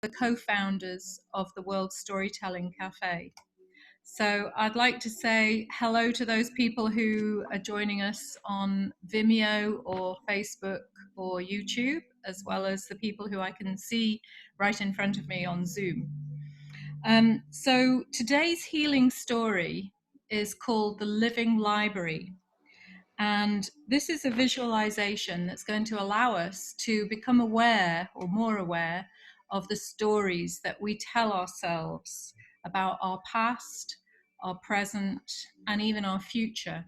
the co-founders of the World Storytelling Cafe. So I'd like to say hello to those people who are joining us on Vimeo or Facebook or YouTube, as well as the people who I can see right in front of me on Zoom. So today's healing story is called The Living Library. And this is a visualization that's going to allow us to become aware or more aware of the stories that we tell ourselves about our past, our present, and even our future.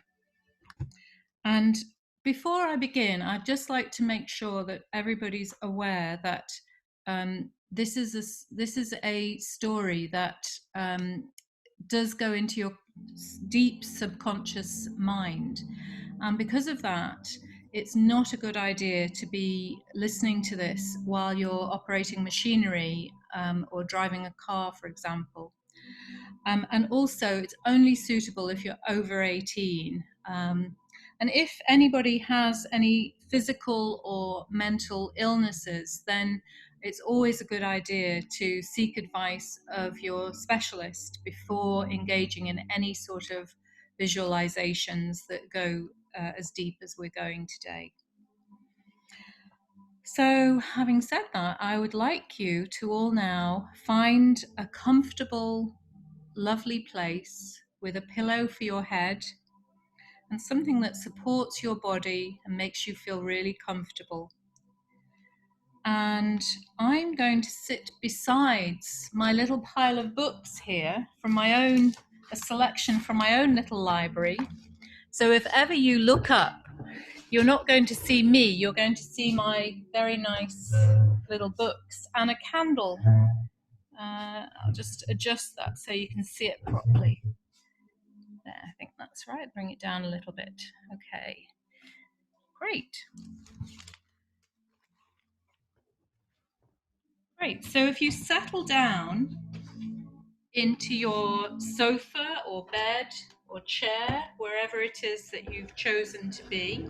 And before I begin, I'd just like to make sure that everybody's aware that this is a story that does go into your deep subconscious mind. And because of that, it's not a good idea to be listening to this while you're operating machinery or driving a car, for example. And also, it's only suitable if you're over 18. And if anybody has any physical or mental illnesses, then it's always a good idea to seek advice of your specialist before engaging in any sort of visualizations that go as deep as we're going today. So, having said that, I would like you to all now find a comfortable, lovely place with a pillow for your head and something that supports your body and makes you feel really comfortable. And I'm going to sit beside my little pile of books here from a selection from my own little library. So if ever you look up, you're not going to see me, you're going to see my very nice little books and a candle. I'll just adjust that so you can see it properly. There, I think that's right. Bring it down a little bit. Okay, great. Great, so if you settle down into your sofa or bed or chair, wherever it is that you've chosen to be,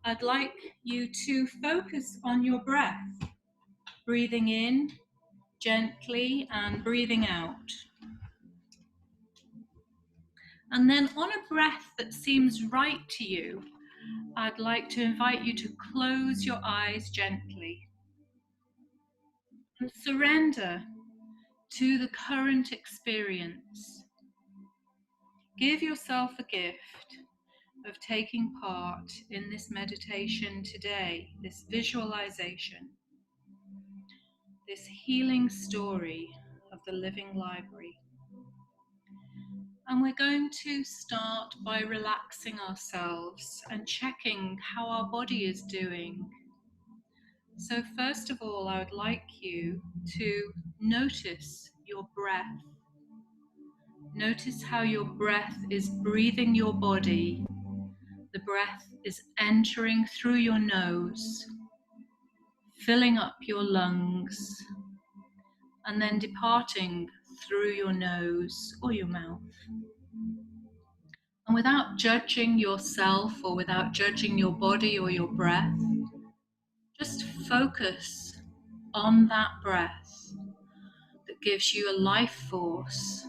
I'd like you to focus on your breath, breathing in gently and breathing out. And then on a breath that seems right to you, I'd like to invite you to close your eyes gently and surrender to the current experience. Give yourself a gift of taking part in this meditation today, this visualization, this healing story of the living library. And we're going to start by relaxing ourselves and checking how our body is doing. So first of all, I would like you to notice your breath. Notice how your breath is breathing your body. The breath is entering through your nose, filling up your lungs, and then departing through your nose or your mouth. And without judging yourself or without judging your body or your breath, just focus on that breath that gives you a life force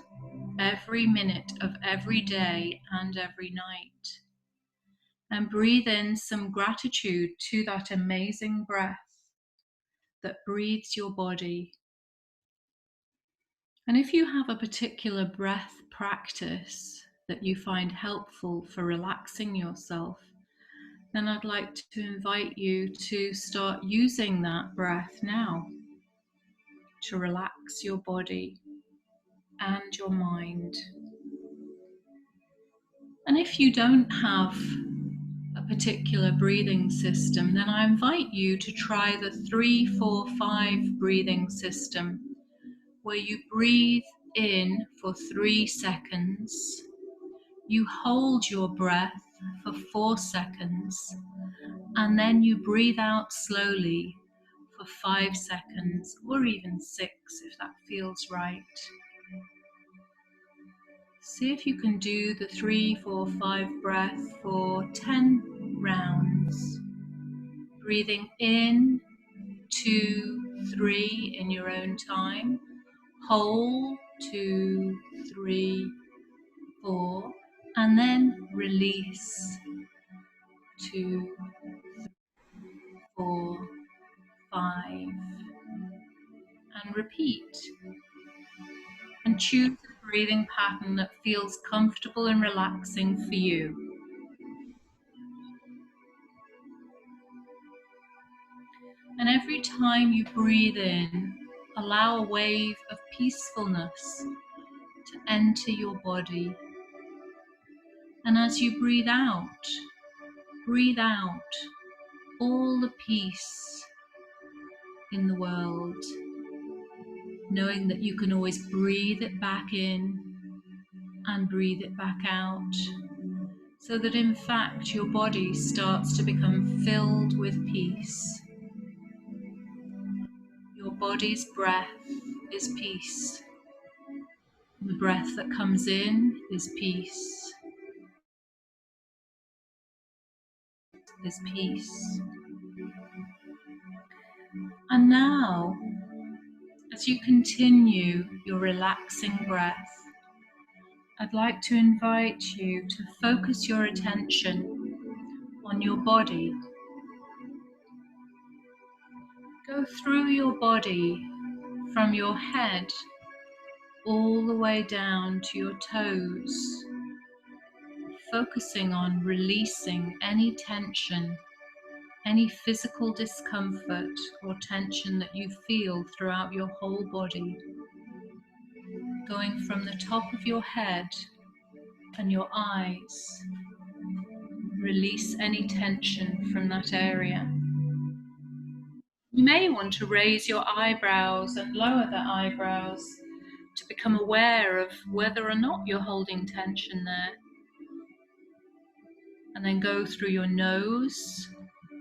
every minute of every day and every night. And breathe in some gratitude to that amazing breath that breathes your body. And if you have a particular breath practice that you find helpful for relaxing yourself, then I'd like to invite you to start using that breath now to relax your body and your mind. And if you don't have a particular breathing system, then I invite you to try the 3-4-5 breathing system, where you breathe in for 3 seconds, you hold your breath for 4 seconds, and then you breathe out slowly for 5 seconds, or even 6 if that feels right. See if you can do the 3-4-5 breath for 10 rounds. Breathing in 2, 3 in your own time. Hold 2, 3, 4, and then release 2, 4, 5, and repeat. And choose a breathing pattern that feels comfortable and relaxing for you. And every time you breathe in, allow a wave of peacefulness to enter your body. And as you breathe out all the peace in the world, knowing that you can always breathe it back in and breathe it back out, so that in fact your body starts to become filled with peace. Your body's breath is peace. The breath that comes in is peace. Is peace. And now, as you continue your relaxing breath, I'd like to invite you to focus your attention on your body. Go through your body from your head all the way down to your toes, focusing on releasing any tension, any physical discomfort or tension that you feel throughout your whole body. Going from the top of your head and your eyes, release any tension from that area. You may want to raise your eyebrows and lower the eyebrows to become aware of whether or not you're holding tension there. And then go through your nose,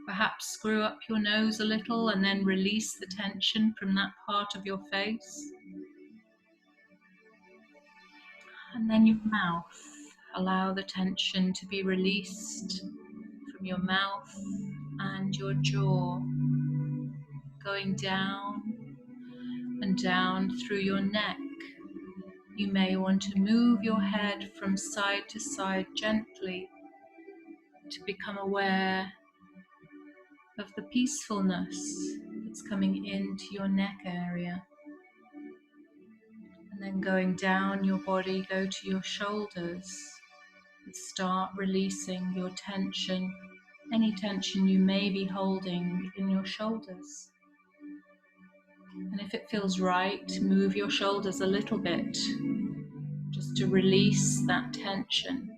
perhaps screw up your nose a little and then release the tension from that part of your face. And then your mouth, allow the tension to be released from your mouth and your jaw, going down and down through your neck. You may want to move your head from side to side gently to become aware of the peacefulness that's coming into your neck area. And then going down your body, go to your shoulders and start releasing your tension, any tension you may be holding in your shoulders. And if it feels right, move your shoulders a little bit just to release that tension.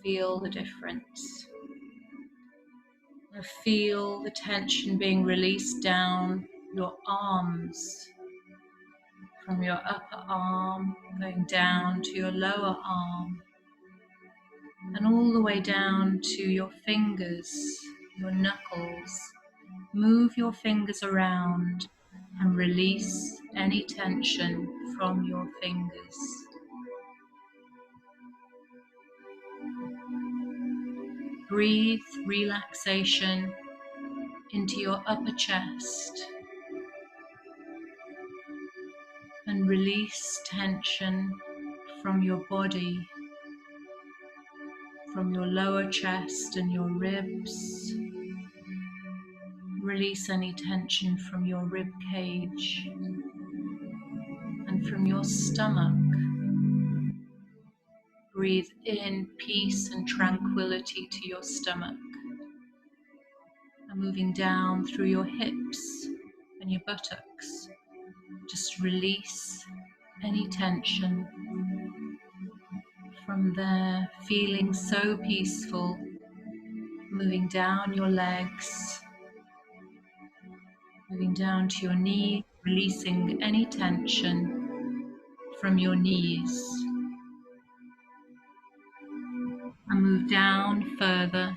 Feel the difference. Feel the tension being released down your arms, from your upper arm, going down to your lower arm, and all the way down to your fingers, your knuckles. Move your fingers around and release any tension from your fingers. Breathe relaxation into your upper chest and release tension from your body, from your lower chest and your ribs. Release any tension from your rib cage and from your stomach. Breathe in peace and tranquility to your stomach. And moving down through your hips and your buttocks. Just release any tension. From there, feeling so peaceful. Moving down your legs. Moving down to your knees, releasing any tension from your knees. And move down further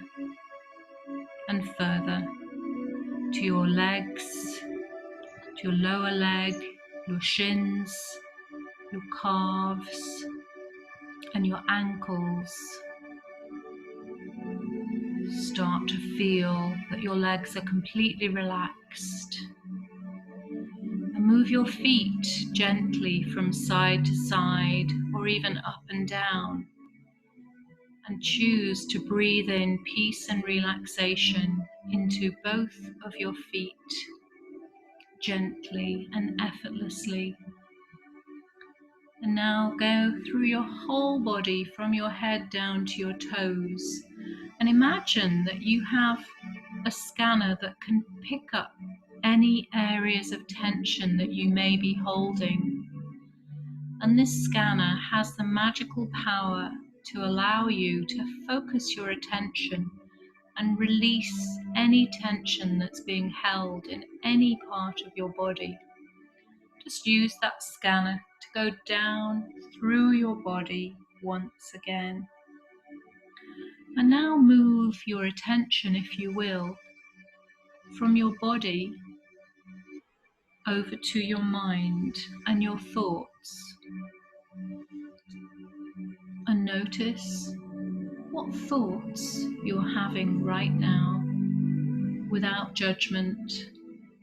and further to your legs, to your lower leg, your shins, your calves, and your ankles. Start to feel that your legs are completely relaxed, Move your feet gently from side to side or even up and down, and choose to breathe in peace and relaxation into both of your feet, gently and effortlessly. And now go through your whole body from your head down to your toes, and imagine that you have a scanner that can pick up any areas of tension that you may be holding. And this scanner has the magical power to allow you to focus your attention and release any tension that's being held in any part of your body. Just use that scanner to go down through your body once again. And now move your attention, if you will, from your body over to your mind and your thoughts. And notice what thoughts you're having right now, without judgment,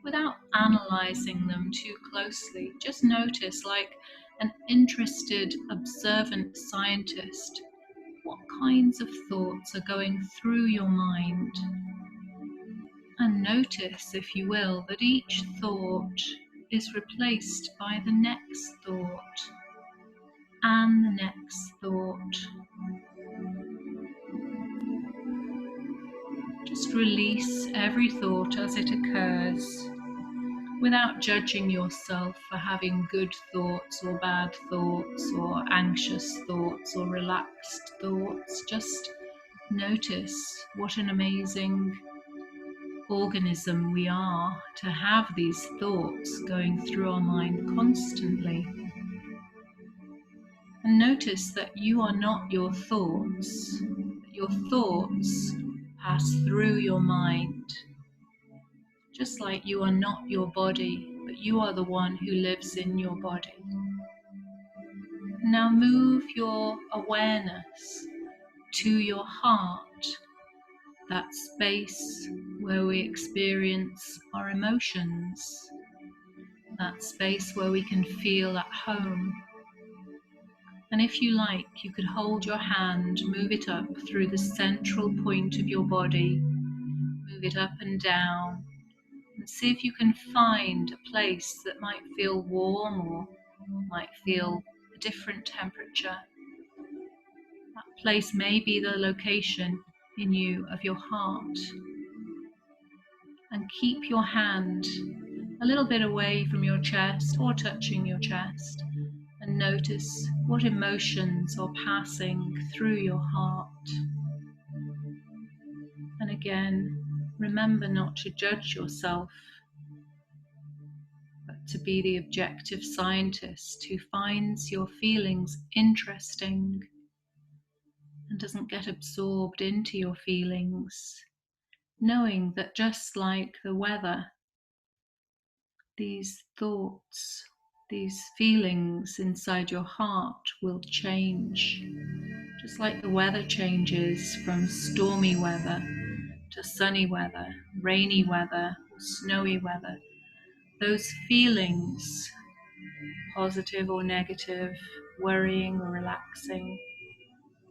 without analyzing them too closely. Just notice, like an interested, observant scientist, what kinds of thoughts are going through your mind. And notice, if you will, that each thought is replaced by the next thought and the next thought. Just release every thought as it occurs, without judging yourself for having good thoughts or bad thoughts or anxious thoughts or relaxed thoughts. Just notice what an amazing organism we are to have these thoughts going through our mind constantly. And notice that you are not your thoughts. Your thoughts pass through your mind. Just like you are not your body, but you are the one who lives in your body. Now move your awareness to your heart, that space where we experience our emotions, that space where we can feel at home. And if you like, you could hold your hand, move it up through the central point of your body, move it up and down, and see if you can find a place that might feel warm or might feel a different temperature. That place may be the location in you of your heart. And keep your hand a little bit away from your chest or touching your chest, and notice what emotions are passing through your heart. And again, remember not to judge yourself, but to be the objective scientist who finds your feelings interesting and doesn't get absorbed into your feelings, knowing that just like the weather, these thoughts, these feelings inside your heart will change. Just like the weather changes from stormy weather to sunny weather, rainy weather, or snowy weather, those feelings, positive or negative, worrying or relaxing,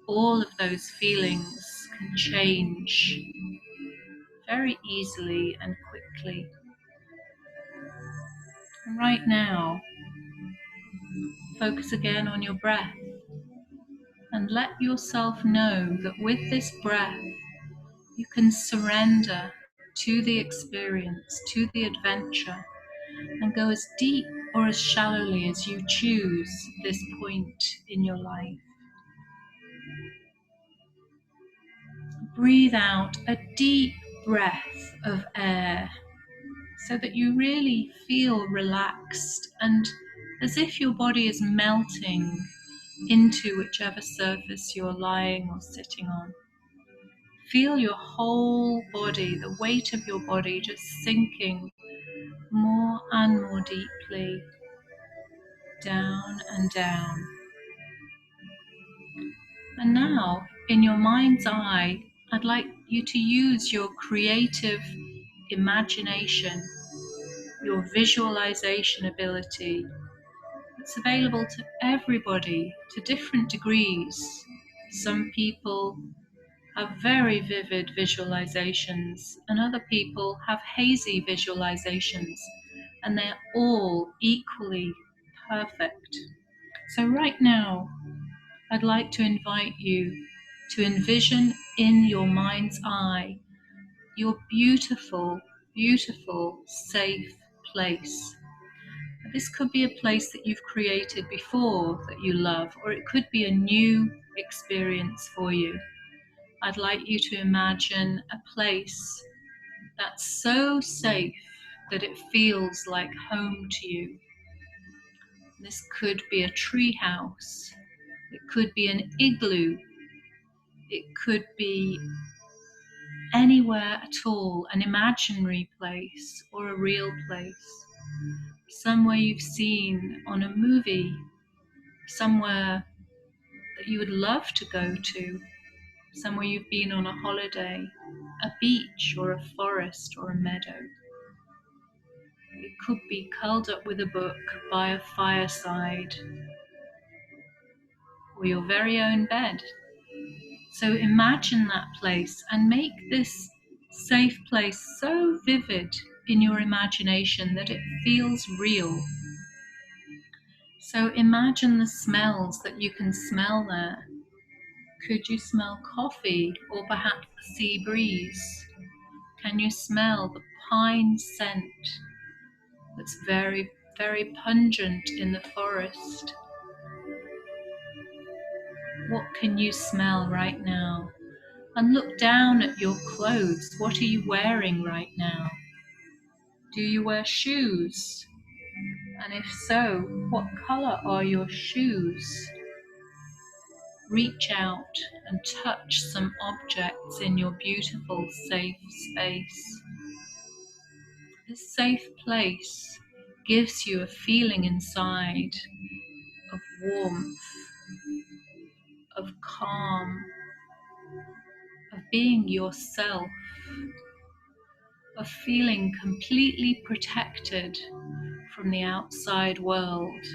all of those feelings can change very easily and quickly. And right now, focus again on your breath and let yourself know that with this breath, you can surrender to the experience, to the adventure, and go as deep or as shallowly as you choose this point in your life. Breathe out a deep breath of air so that you really feel relaxed and as if your body is melting into whichever surface you're lying or sitting on. Feel your whole body, the weight of your body just sinking more and more deeply down and down. And now, in your mind's eye, I'd like you to use your creative imagination your visualization ability. It's available to everybody to different degrees. Some people have very vivid visualizations, and other people have hazy visualizations, and they're all equally perfect. So, right now, I'd like to invite you to envision in your mind's eye your beautiful, beautiful, safe place. This could be a place that you've created before that you love, or it could be a new experience for you. I'd like you to imagine a place that's so safe that it feels like home to you. This could be a tree house. It could be an igloo. It could be anywhere at all, an imaginary place or a real place. Somewhere you've seen on a movie, somewhere that you would love to go to, somewhere you've been on a holiday, a beach or a forest or a meadow. It could be curled up with a book by a fireside or your very own bed. So imagine that place and make this safe place so vivid in your imagination that it feels real. So imagine the smells that you can smell there. Could you smell coffee or perhaps the sea breeze? Can you smell the pine scent that's very, very pungent in the forest? What can you smell right now? And look down at your clothes. What are you wearing right now? Do you wear shoes? And if so, what color are your shoes? Reach out and touch some objects in your beautiful, safe space. This safe place gives you a feeling inside of warmth, of calm, of being yourself, of feeling completely protected from the outside world,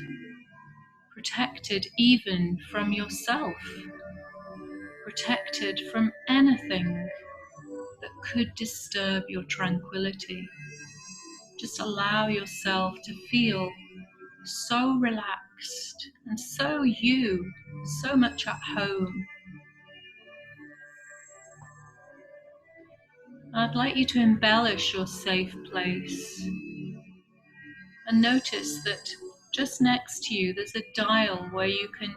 protected even from yourself, protected from anything that could disturb your tranquility. Just allow yourself to feel so relaxed and so you, so much at home. I'd like you to embellish your safe place and notice that just next to you there's a dial where you can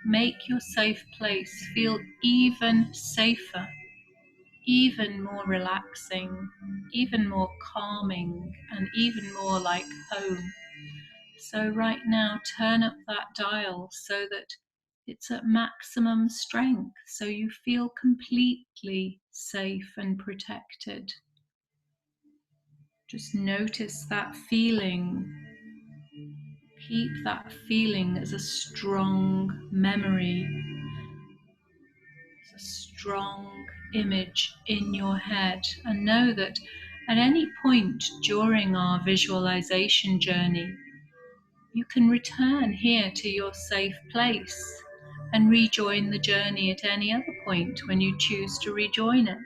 make your safe place feel even safer, even more relaxing, even more calming, and even more like home. So right now, turn up that dial so that it's at maximum strength, so you feel completely safe and protected. Just notice that feeling. Keep that feeling as a strong memory, as a strong image in your head, and know that at any point during our visualization journey, you can return here to your safe place and rejoin the journey at any other point when you choose to rejoin it.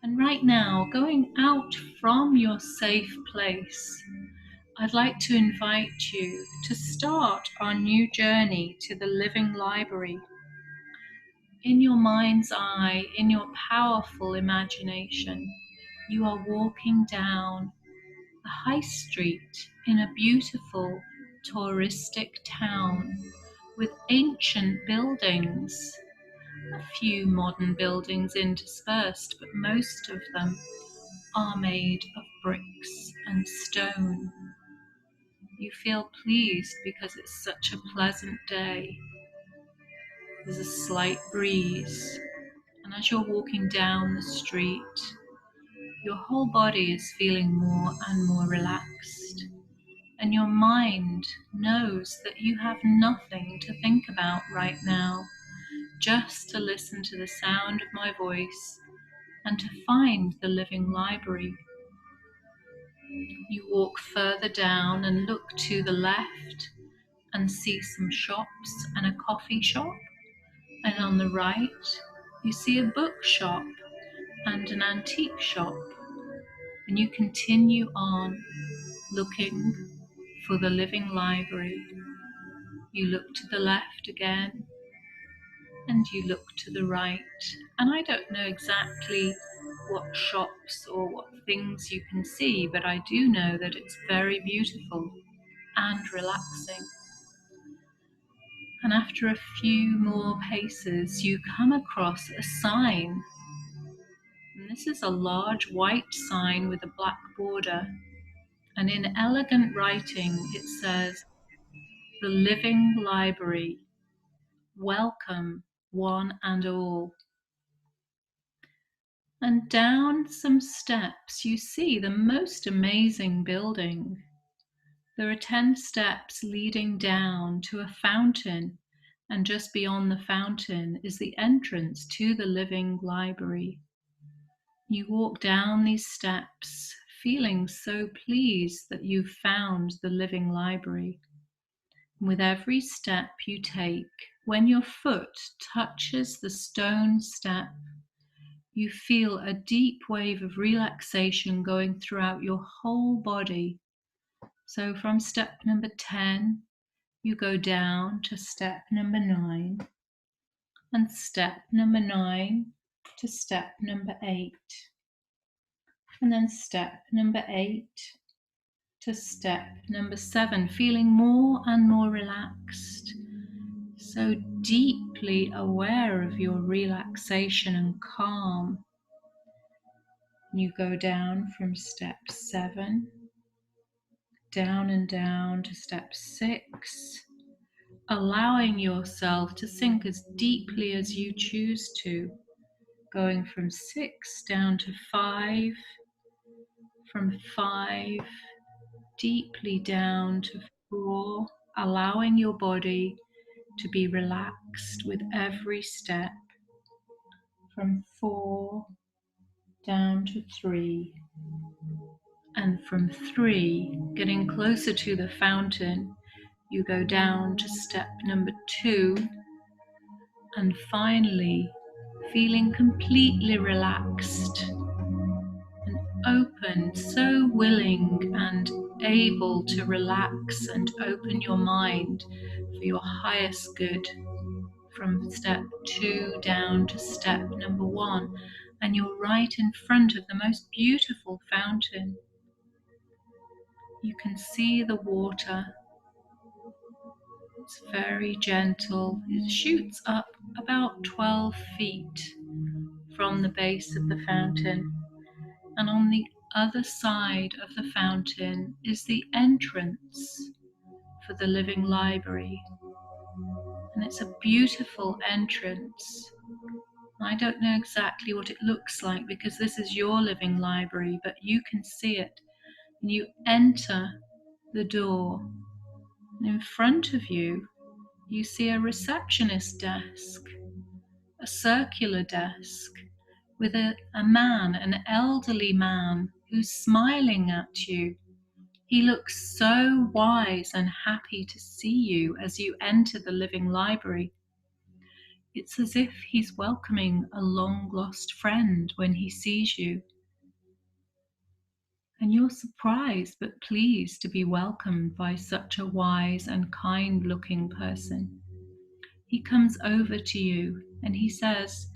And right now, going out from your safe place, I'd like to invite you to start our new journey to the living library. In your mind's eye, in your powerful imagination, you are walking down a high street in a beautiful touristic town with ancient buildings, a few modern buildings interspersed, but most of them are made of bricks and stone. You feel pleased because it's such a pleasant day. There's a slight breeze, and as you're walking down the street, your whole body is feeling more and more relaxed, and your mind knows that you have nothing to think about right now, just to listen to the sound of my voice and to find the living library. You walk further down and look to the left and see some shops and a coffee shop. And on the right, you see a bookshop and an antique shop. And you continue on looking for the living library. You look to the left again, and you look to the right. And I don't know exactly what shops or what things you can see, but I do know that it's very beautiful and relaxing. And after a few more paces, you come across a sign. And this is a large white sign with a black border. And in elegant writing, it says, "The Living Library. Welcome, one and all." And down some steps, you see the most amazing building. There are 10 steps leading down to a fountain, and just beyond the fountain is the entrance to the living library. You walk down these steps, feeling so pleased that you've found the living library. With every step you take, when your foot touches the stone step, you feel a deep wave of relaxation going throughout your whole body. So from step number 10, you go down to step number 9, and step number 9 to step number 8, and then step number 8 to step number 7, feeling more and more relaxed, so deeply aware of your relaxation and calm. You go down from step 7, down and down to step 6, allowing yourself to sink as deeply as you choose to, going from 6 down to 5, from 5 deeply down to 4, allowing your body to be relaxed with every step, from 4 down to 3, and from 3, getting closer to the fountain, you go down to step number 2, and finally feeling completely relaxed and open, so willing and able to relax and open your mind for your highest good, from step 2 down to step number 1, and you're right in front of the most beautiful fountain. You can see the water. It's very gentle. It shoots up about 12 feet from the base of the fountain. And on the other side of the fountain is the entrance for the living library. And it's a beautiful entrance. I don't know exactly what it looks like because this is your living library, but you can see it. And you enter the door. And in front of you, you see a receptionist desk, a circular desk with a man, an elderly man, who's smiling at you. He looks so wise and happy to see you as you enter the living library. It's as if he's welcoming a long-lost friend when he sees you. And you're surprised but pleased to be welcomed by such a wise and kind-looking person. He comes over to you and he says,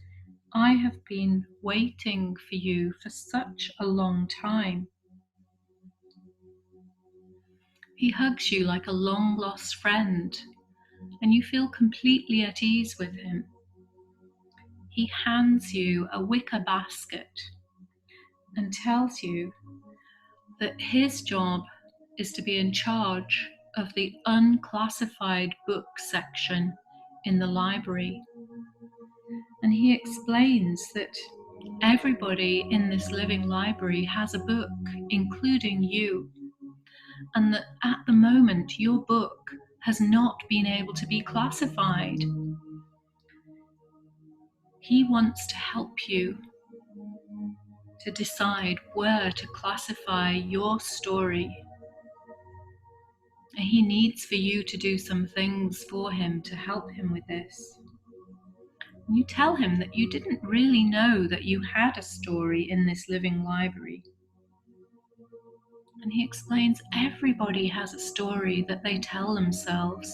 "I have been waiting for you for such a long time." He hugs you like a long-lost friend, and you feel completely at ease with him. He hands you a wicker basket and tells you that his job is to be in charge of the unclassified book section in the library. And he explains that everybody in this living library has a book, including you, and that at the moment your book has not been able to be classified. He wants to help you to decide where to classify your story. And he needs for you to do some things for him to help him with this. You tell him that you didn't really know that you had a story in this living library. And he explains everybody has a story that they tell themselves.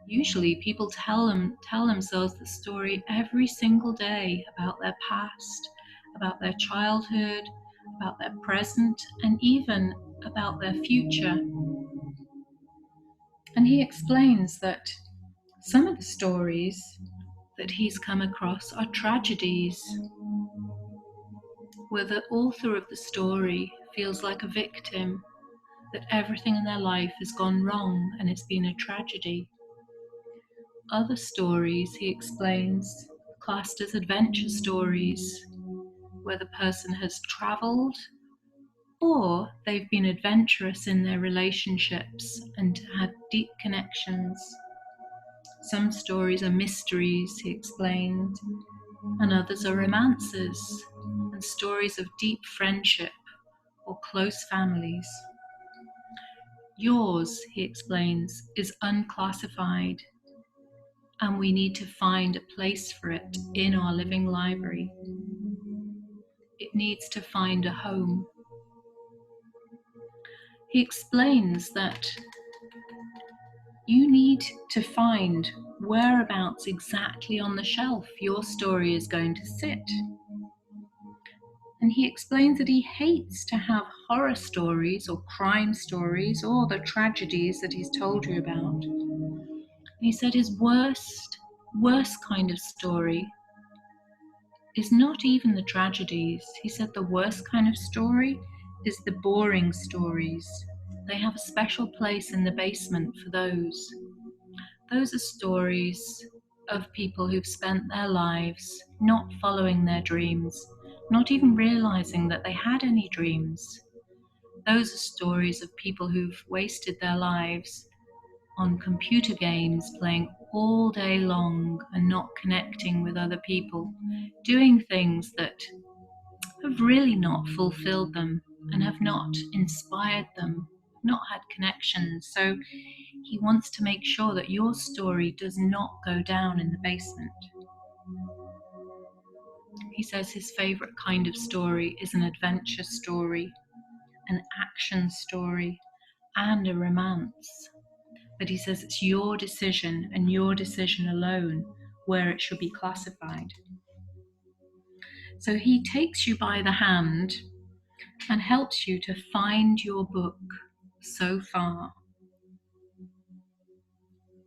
Usually people tell themselves the story every single day about their past, about their childhood, about their present, and even about their future. And he explains that some of the stories that he's come across are tragedies, where the author of the story feels like a victim, that everything in their life has gone wrong and it's been a tragedy. Other stories, he explains, classed as adventure stories, where the person has travelled or they've been adventurous in their relationships and had deep connections. Some stories are mysteries, he explained, and others are romances and stories of deep friendship or close families. Yours, he explains, is unclassified, and we need to find a place for it in our living library. It needs to find a home. He explains that you need to find whereabouts exactly on the shelf your story is going to sit. And he explains that he hates to have horror stories or crime stories or the tragedies that he's told you about. And he said his worst kind of story is not even the tragedies. He said the worst kind of story is the boring stories. They have a special place in the basement for those. Those are stories of people who've spent their lives not following their dreams, not even realizing that they had any dreams. Those are stories of people who've wasted their lives on computer games, playing all day long and not connecting with other people, doing things that have really not fulfilled them and have not inspired them, not had connections. So he wants to make sure that your story does not go down in the basement. He says his favorite kind of story is an adventure story, an action story, and a romance. But he says it's your decision and your decision alone where it should be classified. So he takes you by the hand and helps you to find your book so far.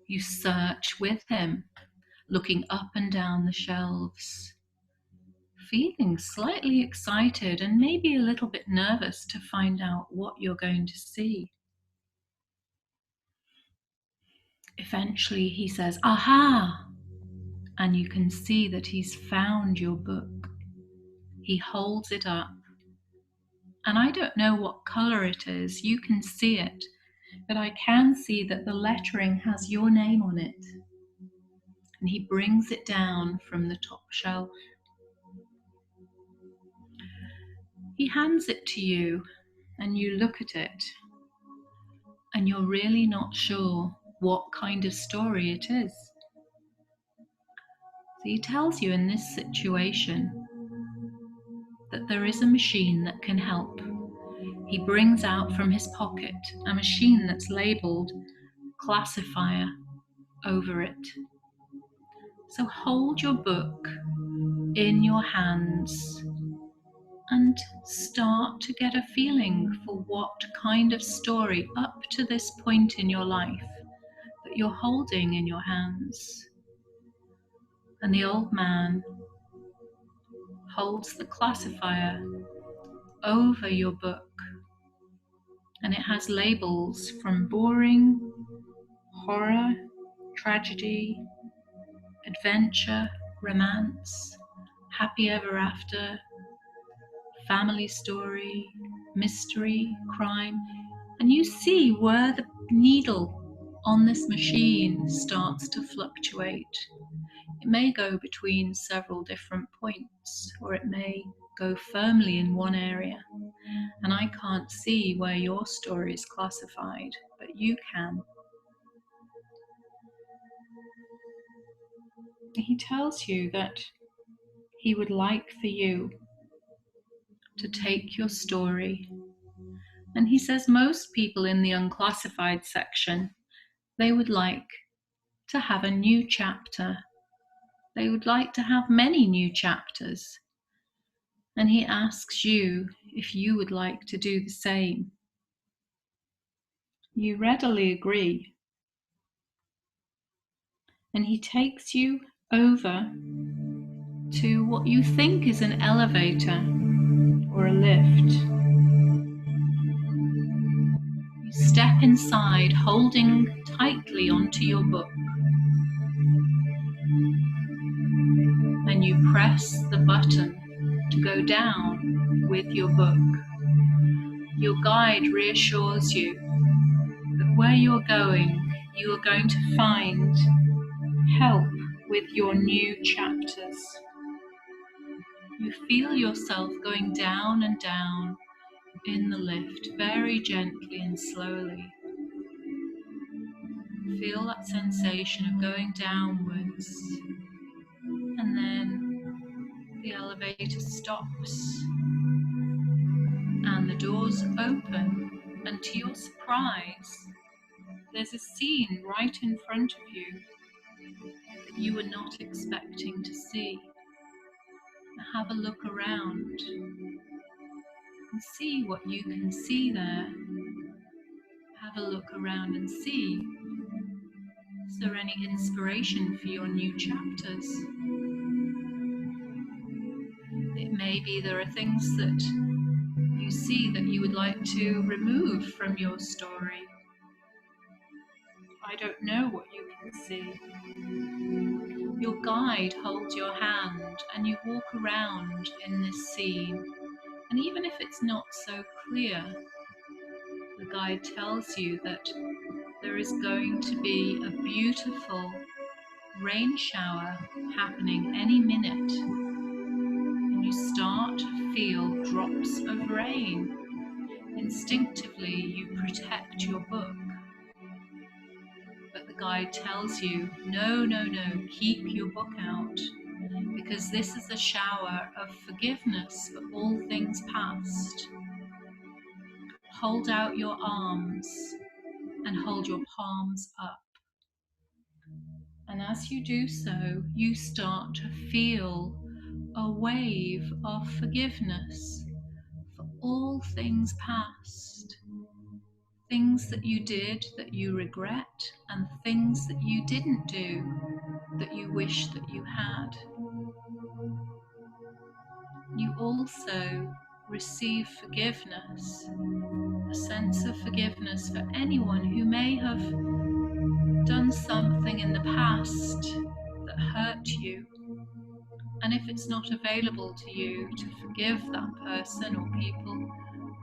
You search with him, looking up and down the shelves, feeling slightly excited and maybe a little bit nervous to find out what you're going to see. Eventually he says, "Aha!" And you can see that he's found your book. He holds it up. And I don't know what color it is. You can see it. But I can see that the lettering has your name on it. And he brings it down from the top shelf. He hands it to you, and you look at it, and you're really not sure what kind of story it is. So he tells you in this situation that there is a machine that can help. He brings out from his pocket a machine that's labeled classifier over it. So hold your book in your hands and start to get a feeling for what kind of story up to this point in your life that you're holding in your hands. And the old man holds the classifier over your book, and it has labels from boring, horror, tragedy, adventure, romance, happy ever after, family story, mystery, crime, and you see where the needle on this machine starts to fluctuate. It may go between several different points, or it may go firmly in one area, and I can't see where your story is classified, but you can. He tells you that he would like for you to take your story, and he says most people in the unclassified section, they would like to have a new chapter. They would like to have many new chapters. And he asks you if you would like to do the same. You readily agree. And he takes you over to what you think is an elevator or a lift. You step inside, holding tightly onto your book. And you press the button to go down with your book. Your guide reassures you that where you're going, you are going to find help with your new chapters. You feel yourself going down and down in the lift, very gently and slowly. Feel that sensation of going downwards, and then the elevator stops and the doors open, and to your surprise, there's a scene right in front of you that you were not expecting to see. Have a look around and see what you can see there. Have a look around and see, is there any inspiration for your new chapters? It may be there are things that you see that you would like to remove from your story. I don't know what you can see. Your guide holds your hand and you walk around in this scene. And even if it's not so clear, the guide tells you that there is going to be a beautiful rain shower happening any minute. And you start to feel drops of rain. Instinctively, you protect your book. But the guide tells you, no, no, no, keep your book out, because this is a shower of forgiveness for all things past. Hold out your arms and hold your palms up. And as you do so, you start to feel a wave of forgiveness for all things past. Things that you did that you regret, and things that you didn't do that you wish that you had. You also receive forgiveness, a sense of forgiveness for anyone who may have done something in the past that hurt you. And if it's not available to you to forgive that person or people,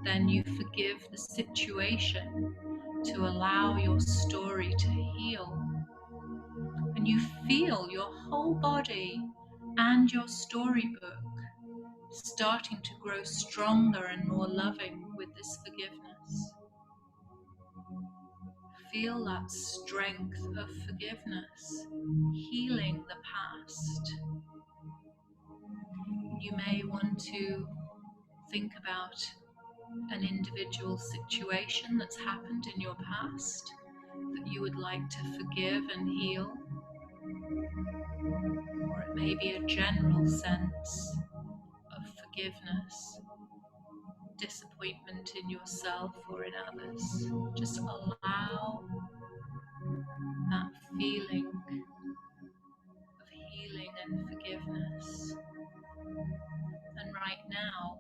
then you forgive the situation to allow your story to heal. And you feel your whole body and your storybook starting to grow stronger and more loving with this forgiveness. Feel that strength of forgiveness healing the past. You may want to think about an individual situation that's happened in your past that you would like to forgive and heal. Or it may be a general sense of forgiveness, disappointment in yourself or in others. Just allow that feeling of healing and forgiveness. And right now,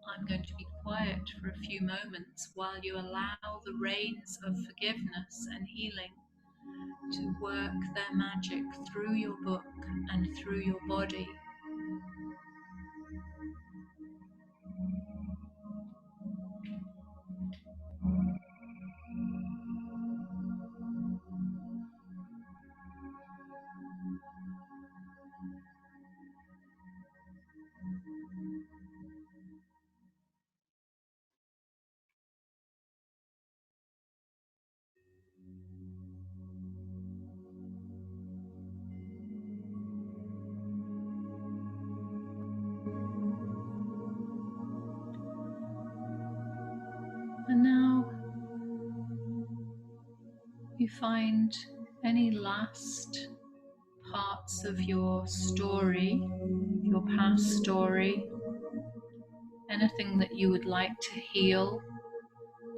I'm going to be quiet for a few moments while you allow the rains of forgiveness and healing to work their magic through your book and through your body. And now you find any last parts of your story, your past story, anything that you would like to heal,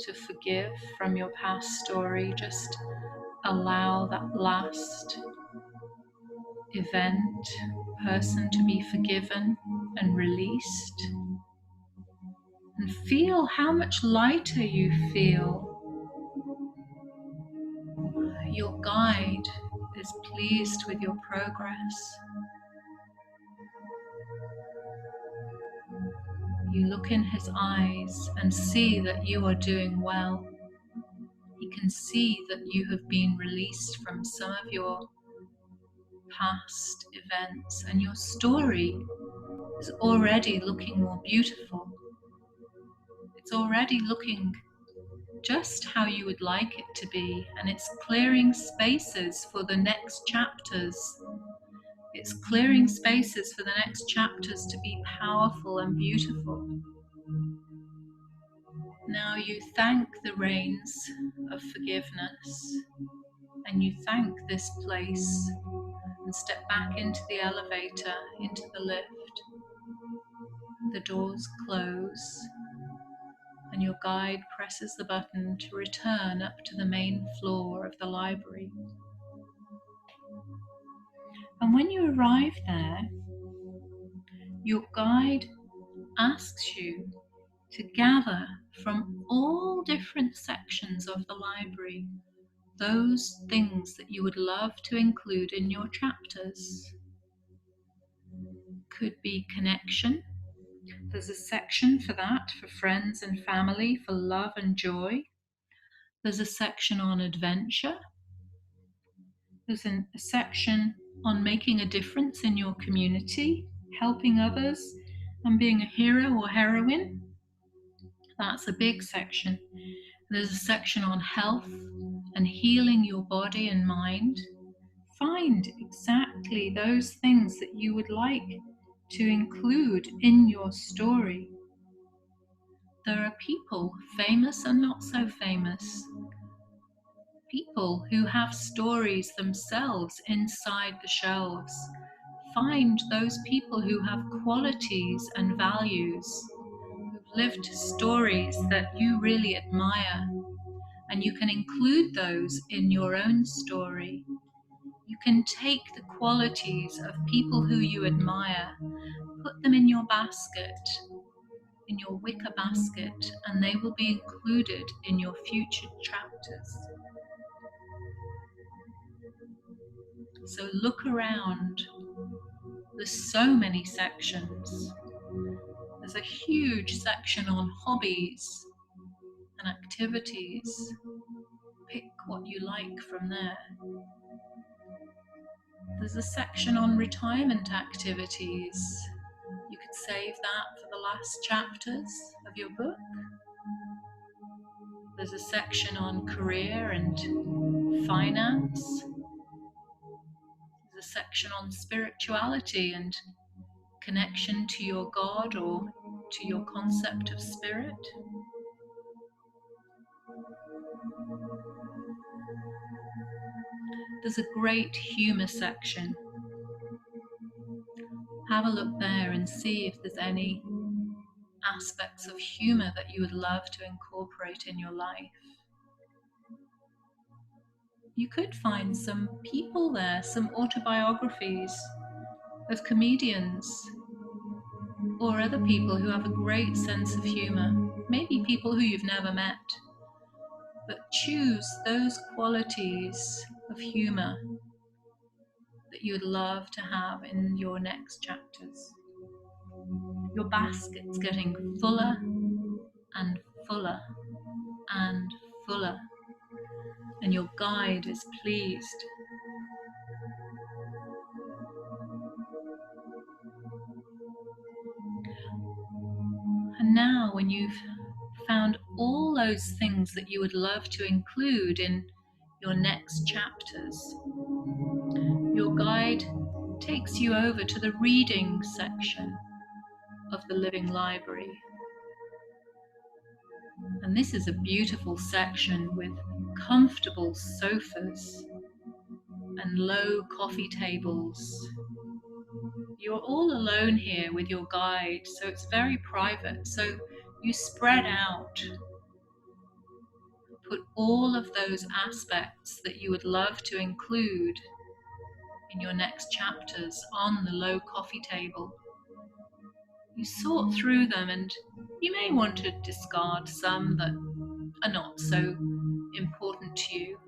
to forgive from your past story. Just allow that last event, person to be forgiven and released. And feel how much lighter you feel. Your guide is pleased with your progress. You look in his eyes and see that you are doing well. He can see that you have been released from some of your past events, and your story is already looking more beautiful. It's already looking just how you would like it to be, and it's clearing spaces for the next chapters. It's clearing spaces for the next chapters to be powerful and beautiful. Now you thank the rains of forgiveness, and you thank this place, and step back into the elevator, into the lift. The doors close, and your guide presses the button to return up to the main floor of the library. And when you arrive there, your guide asks you to gather from all different sections of the library those things that you would love to include in your chapters. Could be connection. There's a section for that, for friends and family, for love and joy. There's a section on adventure. There's a section on making a difference in your community, helping others, and being a hero or heroine. That's a big section. There's a section on health and healing your body and mind. Find exactly those things that you would like to include in your story. There are people, famous and not so famous, people who have stories themselves inside the shelves. Find those people who have qualities and values, who've lived stories that you really admire, and you can include those in your own story. You can take the qualities of people who you admire, put them in your basket, in your wicker basket, and they will be included in your future chapters. So look around. There's so many sections. There's a huge section on hobbies and activities. Pick what you like from there. There's a section on retirement activities. You could save that for the last chapters of your book. There's a section on career and finance. There's a section on spirituality and connection to your God or to your concept of spirit. There's a great humour section. Have a look there and see if there's any aspects of humour that you would love to incorporate in your life. You could find some people there, some autobiographies of comedians or other people who have a great sense of humour, maybe people who you've never met, but choose those qualities of humour that you would love to have in your next chapters. Your basket's getting fuller and fuller and fuller, and your guide is pleased. And now, when you've found all those things that you would love to include in your next chapters, your guide takes you over to the reading section of the living library. And this is a beautiful section with comfortable sofas and low coffee tables. You're all alone here with your guide, so it's very private. So you spread out, put all of those aspects that you would love to include in your next chapters on the low coffee table. You sort through them, and you may want to discard some that are not so important to you.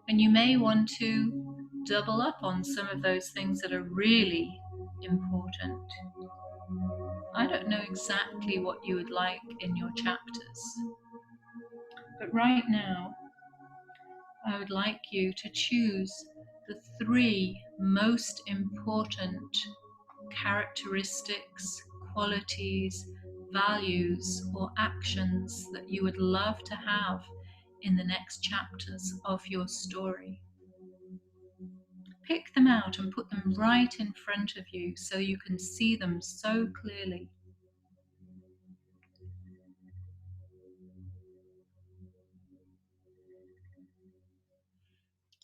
And you may want to double up on some of those things that are really important. I don't know exactly what you would like in your chapters, but right now I would like you to choose the 3 most important characteristics, qualities, values, or actions that you would love to have in the next chapters of your story. Pick them out and put them right in front of you so you can see them so clearly.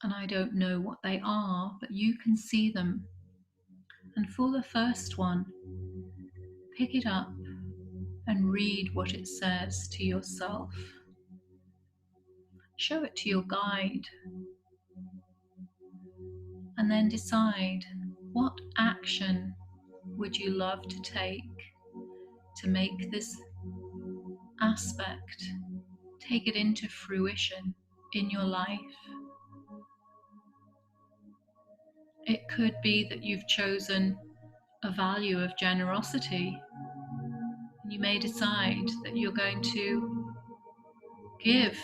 And I don't know what they are, but you can see them. And for the first one, pick it up and read what it says to yourself. Show it to your guide, and then decide, what action would you love to take to make this aspect, take it into fruition in your life? It could be that you've chosen a value of generosity. You may decide that you're going to give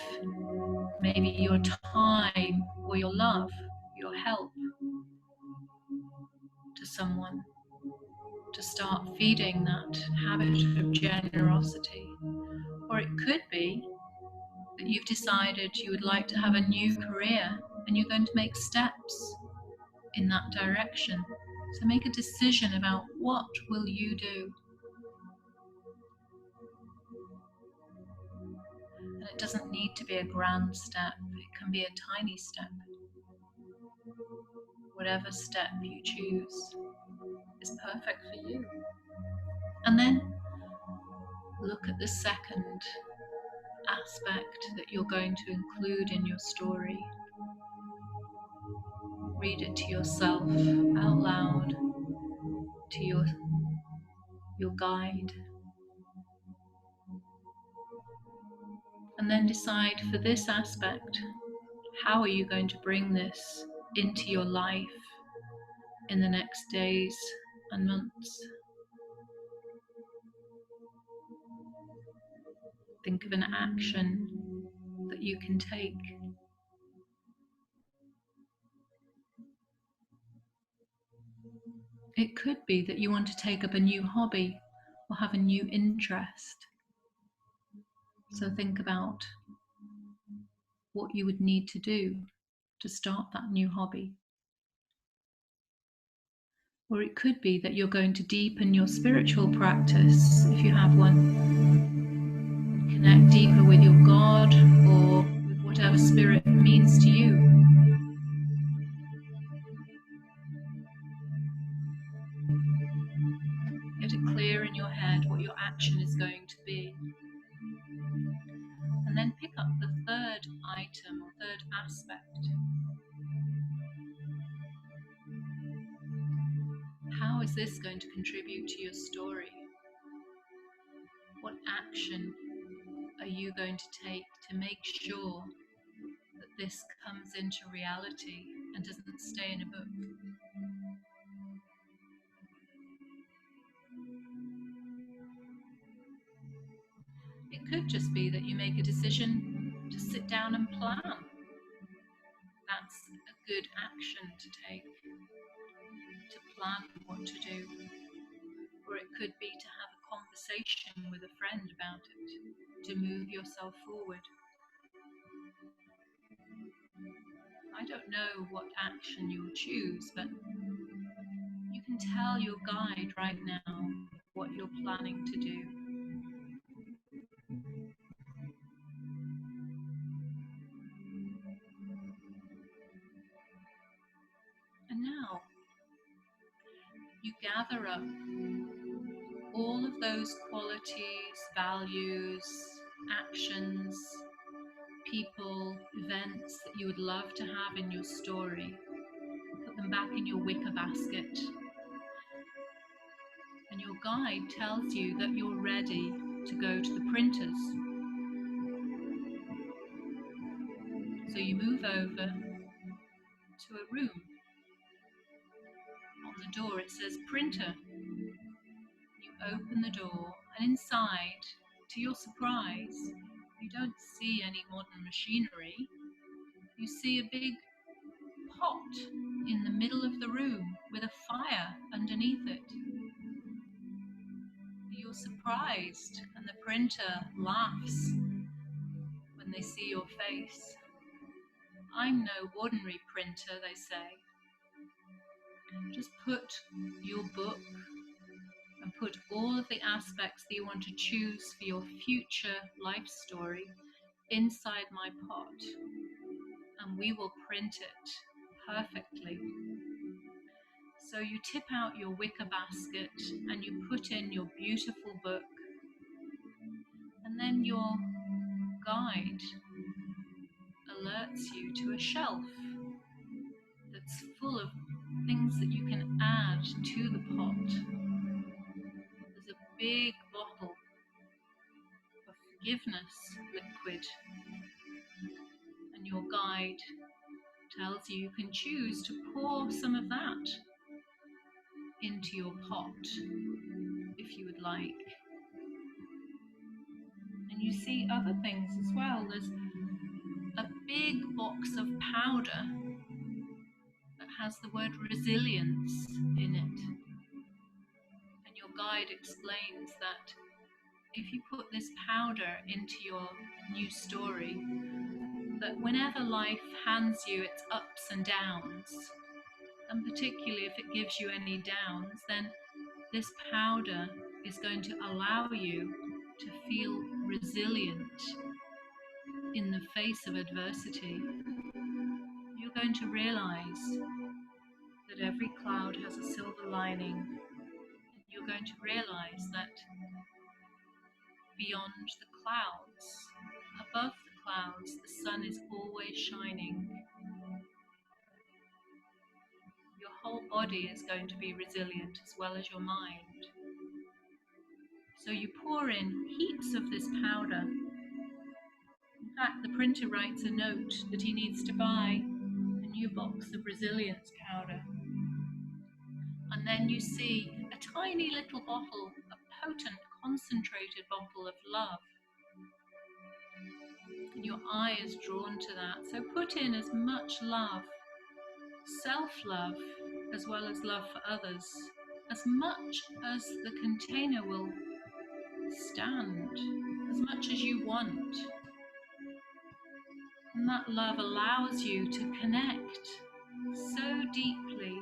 maybe your time or your love, your help to someone, to start feeding that habit of generosity. Or it could be that you've decided you would like to have a new career and you're going to make steps in that direction. So make a decision about what will you do. And it doesn't need to be a grand step, it can be a tiny step. Whatever step you choose is perfect for you. And then look at the second aspect that you're going to include in your story. Read it to yourself out loud, to your guide. And then decide, for this aspect, how are you going to bring this into your life in the next days and months? Think of an action that you can take. It could be that you want to take up a new hobby or have a new interest. So think about what you would need to do to start that new hobby. Or it could be that you're going to deepen your spiritual practice, if you have one. Connect deeper with your God or with whatever spirit means to you. Get it clear in your head what your action is going to be. And then pick up the third item or third aspect. How is this going to contribute to your story? What action are you going to take to make sure that this comes into reality and doesn't stay in a book? It could just be that you make a decision to sit down and plan. That's a good action to take, to plan what to do. Or it could be to have a conversation with a friend about it, to move yourself forward. I don't know what action you'll choose, but you can tell your guide right now what you're planning to do. you gather up all of those qualities, values, actions, people, events that you would love to have in your story. Put them back in your wicker basket. And your guide tells you that you're ready to go to the printers. So you move over to a room. On the door it says printer. You open the door, and inside, to your surprise, you don't see any modern machinery. You see a big pot in the middle of the room with a fire underneath it. You're surprised, and the printer laughs when they see your face. I'm no ordinary printer, they say. Just put your book and put all of the aspects that you want to choose for your future life story inside my pot, and we will print it perfectly. So you tip out your wicker basket and you put in your beautiful book, and then your guide alerts you to a shelf that's full of things that you can add to the pot. There's a big bottle of forgiveness liquid, and your guide tells you can choose to pour some of that into your pot if you would like. And you see other things as well. There's a big box of powder that has the word resilience in it. And your guide explains that if you put this powder into your new story, that whenever life hands you its ups and downs, and particularly if it gives you any downs, then this powder is going to allow you to feel resilient in the face of adversity. You're going to realize that every cloud has a silver lining. You're going to realize that beyond the clouds, above the clouds, the sun is always shining. Your whole body is going to be resilient as well as your mind. So you pour in heaps of this powder. In fact, the printer writes a note that he needs to buy a new box of resilience powder. And then you see a tiny little bottle, a potent, concentrated bottle of love. And your eye is drawn to that. So put in as much love, self-love, as well as love for others, as much as the container will stand, as much as you want. And that love allows you to connect so deeply.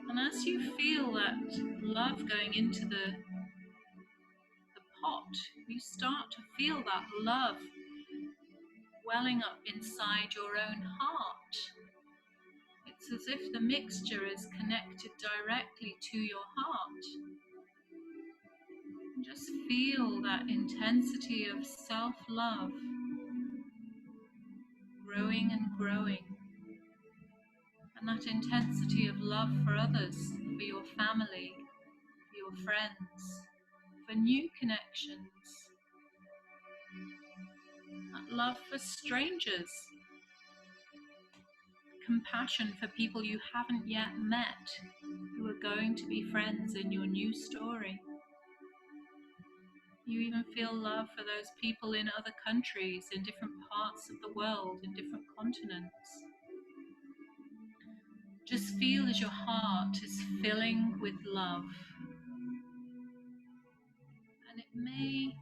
And as you feel that love going into the pot, you start to feel that love welling up inside your own heart. It's as if the mixture is connected directly to your heart. And just feel that intensity of self-love growing and growing. And that intensity of love for others, for your family, for your friends, for new connections. That love for strangers. Compassion for people you haven't yet met, who are going to be friends in your new story. You even feel love for those people in other countries, in different parts of the world, in different continents. Just feel as your heart is filling with love. And it may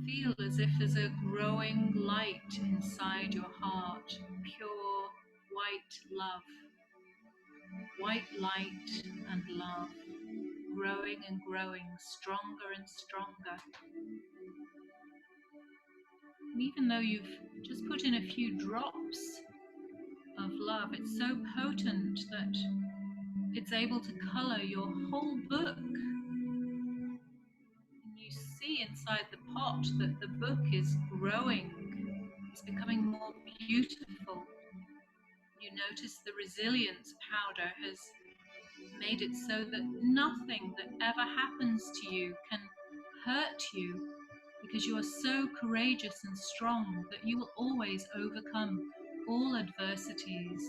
feel as if there's a growing light inside your heart, pure white love. White light and love, growing and growing, stronger and stronger. And even though you've just put in a few drops of love, it's so potent that It's able to color your whole book. And you see inside the pot that the book is growing, it's becoming more beautiful. You notice the resilience powder has made it so that nothing that ever happens to you can hurt you, because you are so courageous and strong that you will always overcome all adversities.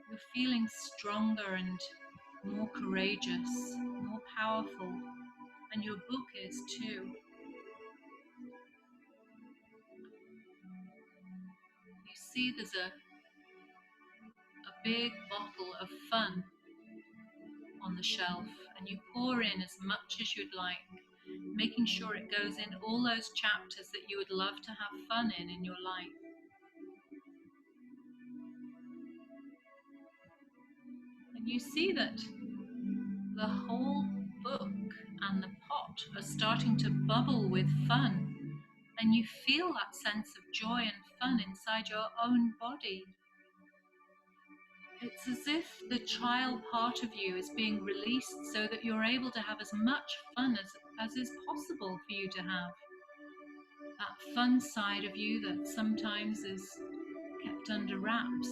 You're feeling stronger and more courageous, more powerful, and your book is too. You see there's a big bottle of fun on the shelf, and you pour in as much as you'd like, making sure it goes in all those chapters that you would love to have fun in your life. And you see that the whole book and the pot are starting to bubble with fun, and you feel that sense of joy and fun inside your own body. It's as if the child part of you is being released so that you're able to have as much fun as is possible for you to have. That fun side of you that sometimes is kept under wraps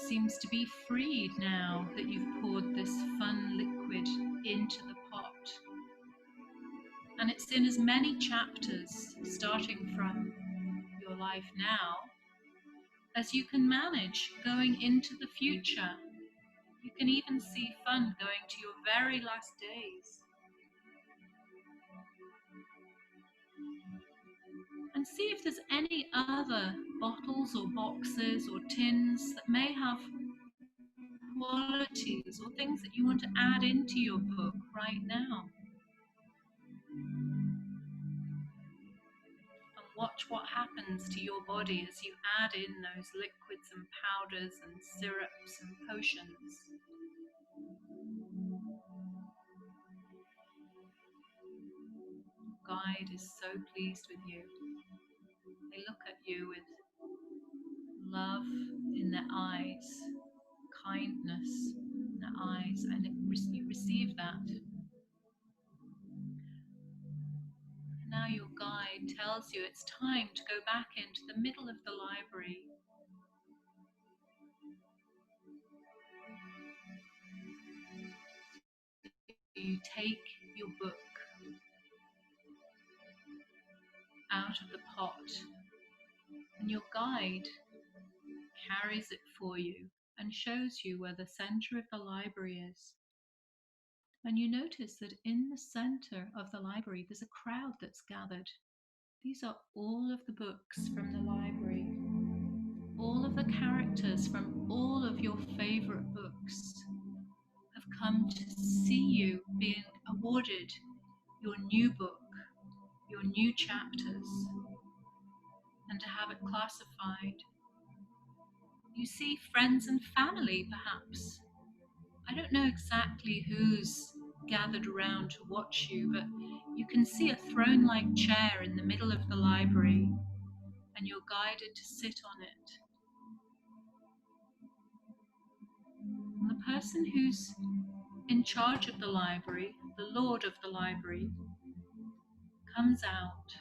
seems to be freed now that you've poured this fun liquid into the pot. And it's in as many chapters, starting from your life now, as you can manage going into the future. You can even see fun going to your very last days. And see if there's any other bottles or boxes or tins that may have qualities or things that you want to add into your book right now. And watch what happens to your body as you add in those liquids and powders and syrups and potions. Guide is so pleased with you. They look at you with love in their eyes, kindness in their eyes, and you receive that. Now your guide tells you it's time to go back into the middle of the library. You take your book out of the pot, and your guide carries it for you and shows you where the center of the library is. And you notice that in the center of the library there's a crowd that's gathered. These are all of the books from the library, all of the characters from all of your favorite books have come to see you being awarded your new book, your new chapters, and to have it classified. You see friends and family, perhaps. I don't know exactly who's gathered around to watch you, but you can see a throne-like chair in the middle of the library, and you're guided to sit on it. And the person who's in charge of the library, the lord of the library, comes out.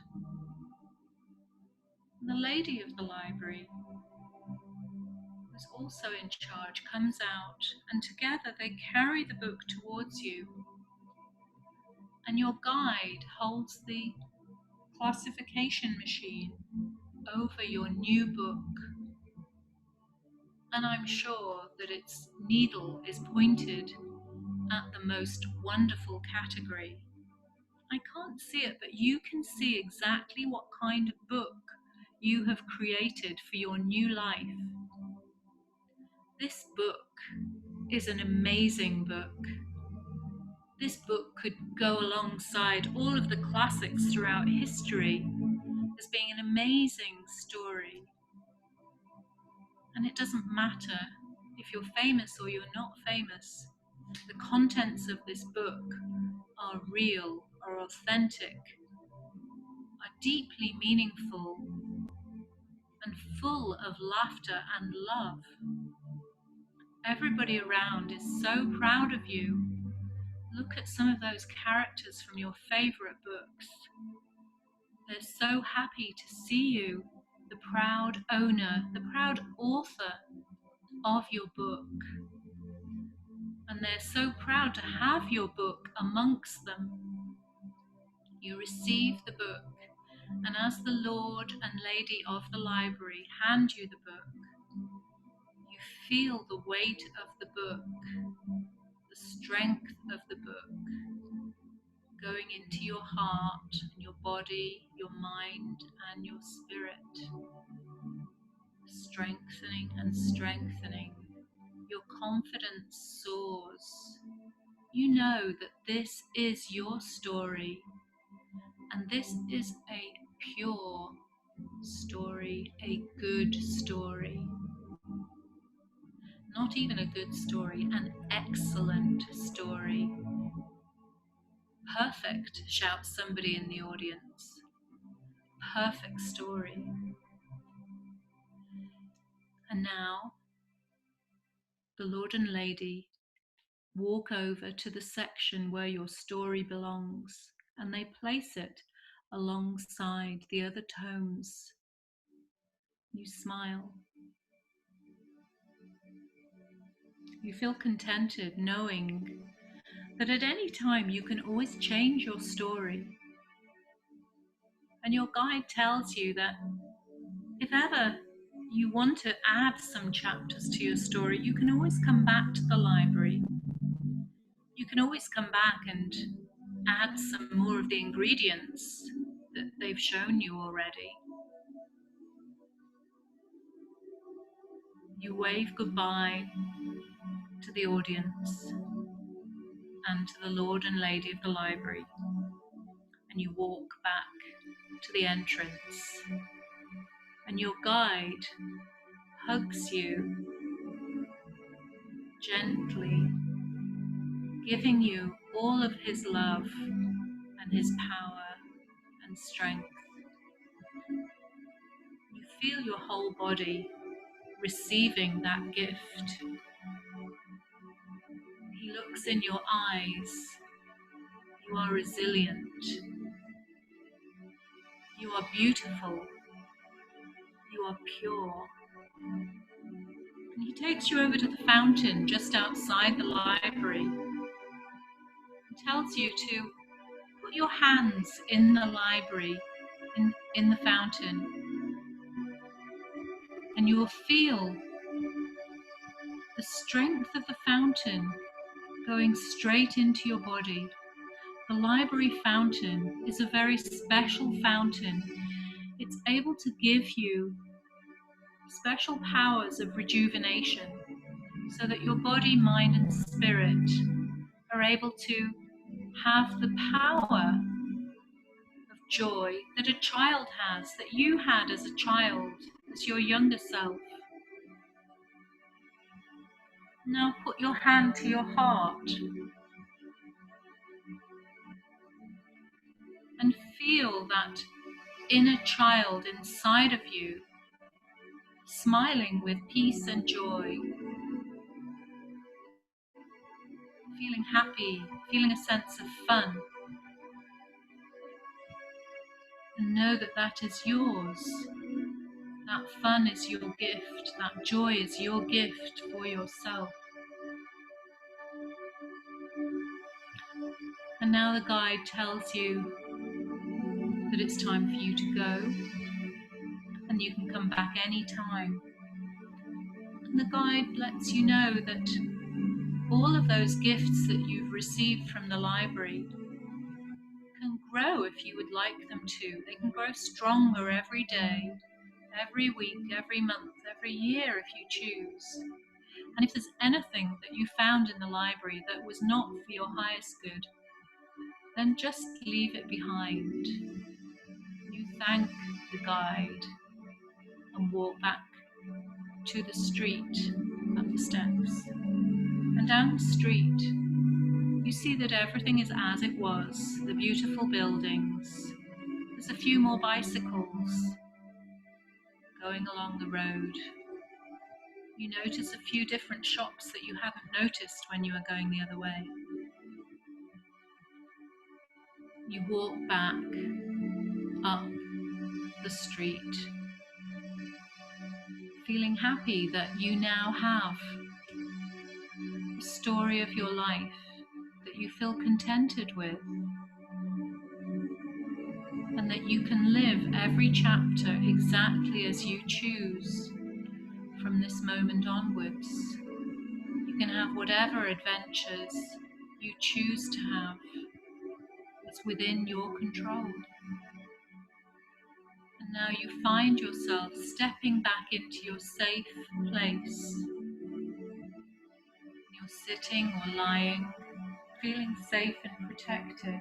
And the lady of the library, who's also in charge, comes out, and together they carry the book towards you. And your guide holds the classification machine over your new book. And I'm sure that its needle is pointed at the most wonderful category. I can't see it, but you can see exactly what kind of book you have created for your new life. This book is an amazing book. This book could go alongside all of the classics throughout history as being an amazing story. And it doesn't matter if you're famous or you're not famous. The contents of this book are real, are authentic, are deeply meaningful, and full of laughter and love. Everybody around is so proud of you. Look at some of those characters from your favorite books. They're so happy to see you, the proud owner, the proud author of your book. And they're so proud to have your book amongst them. You receive the book, and as the Lord and Lady of the library hand you the book, you feel the weight of the book, the strength of the book, going into your heart, your body, your mind, and your spirit, strengthening and strengthening. Your confidence soars. You know that this is your story, and this is a pure story, a good story. Not even a good story, an excellent story. Perfect, shouts somebody in the audience. Perfect story. And now, the Lord and Lady walk over to the section where your story belongs, and they place it alongside the other tomes. You smile. You feel contented knowing that at any time you can always change your story. And your guide tells you that if ever you want to add some chapters to your story, you can always come back to the library. You can always come back and add some more of the ingredients that they've shown you already. You wave goodbye to the audience and to the Lord and Lady of the library, and you walk back to the entrance, and your guide hugs you gently, giving you all of his love and his power and strength. You feel your whole body receiving that gift. He looks in your eyes. You are resilient. You are beautiful. You are pure. And he takes you over to the fountain just outside the library. He tells you to put your hands in the library, in the fountain, and you will feel the strength of the fountain going straight into your body. The library fountain is a very special fountain. It's able to give you special powers of rejuvenation so that your body, mind, and spirit are able to have the power of joy that a child has, that you had as a child, as your younger self. Now put your hand to your heart and feel that inner child inside of you, smiling with peace and joy, feeling happy, feeling a sense of fun. And know that that is yours. That fun is your gift. That joy is your gift for yourself. And now the guide tells you that it's time for you to go, and you can come back any time. And the guide lets you know that all of those gifts that you've received from the library can grow if you would like them to. They can grow stronger every day, every week, every month, every year if you choose. And if there's anything that you found in the library that was not for your highest good, then just leave it behind. You thank the guide and walk back to the street, up the steps. And down the street, you see that everything is as it was, the beautiful buildings. There's a few more bicycles going along the road. You notice a few different shops that you haven't noticed when you were going the other way. You walk back up the street, feeling happy that you now have a story of your life that you feel contented with, and that you can live every chapter exactly as you choose from this moment onwards. You can have whatever adventures you choose to have. It's within your control. And now you find yourself stepping back into your safe place. You're sitting or lying, feeling safe and protected.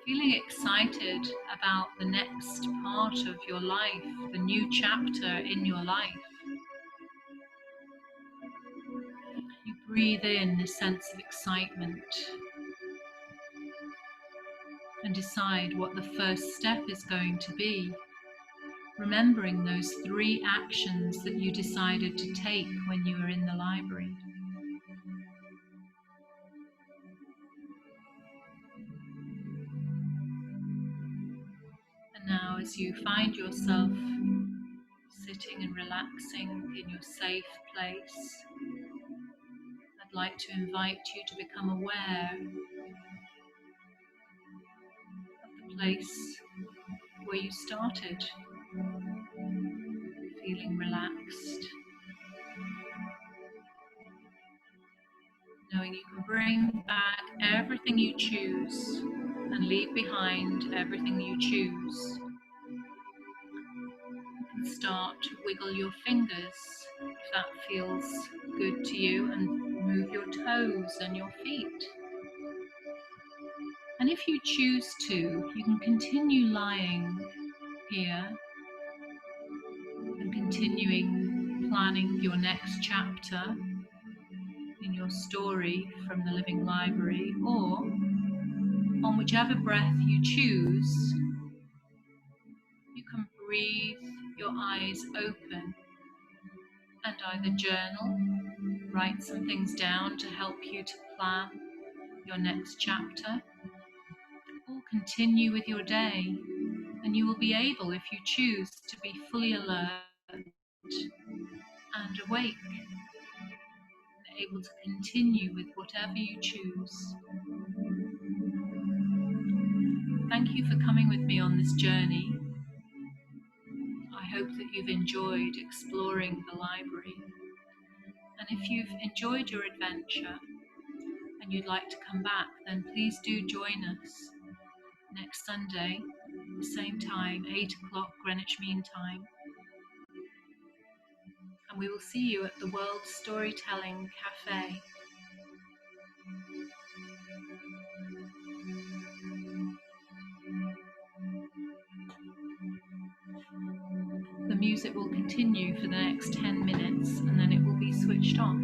Feeling excited about the next part of your life, the new chapter in your life. You breathe in this sense of excitement and decide what the first step is going to be, remembering those 3 actions that you decided to take when you were in the library. And now, as you find yourself sitting and relaxing in your safe place, I'd like to invite you to become aware of the place where you started, feeling relaxed, knowing you can bring back everything you choose and leave behind everything you choose. You can start to wiggle your fingers if that feels good to you, and move your toes and your feet. And if you choose to, you can continue lying here and continuing planning your next chapter in your story from the living library, or on whichever breath you choose, you can breathe your eyes open and either journal, write some things down to help you to plan your next chapter, or continue with your day. And you will be able, if you choose, to be fully alert and awake, and able to continue with whatever you choose. Thank you for coming with me on this journey. I hope that you've enjoyed exploring the library. And if you've enjoyed your adventure and you'd like to come back, then please do join us next Sunday, the same time, 8 o'clock Greenwich Mean Time. And we will see you at the World Storytelling Cafe. The music will continue for the next 10 minutes and then it will be switched off.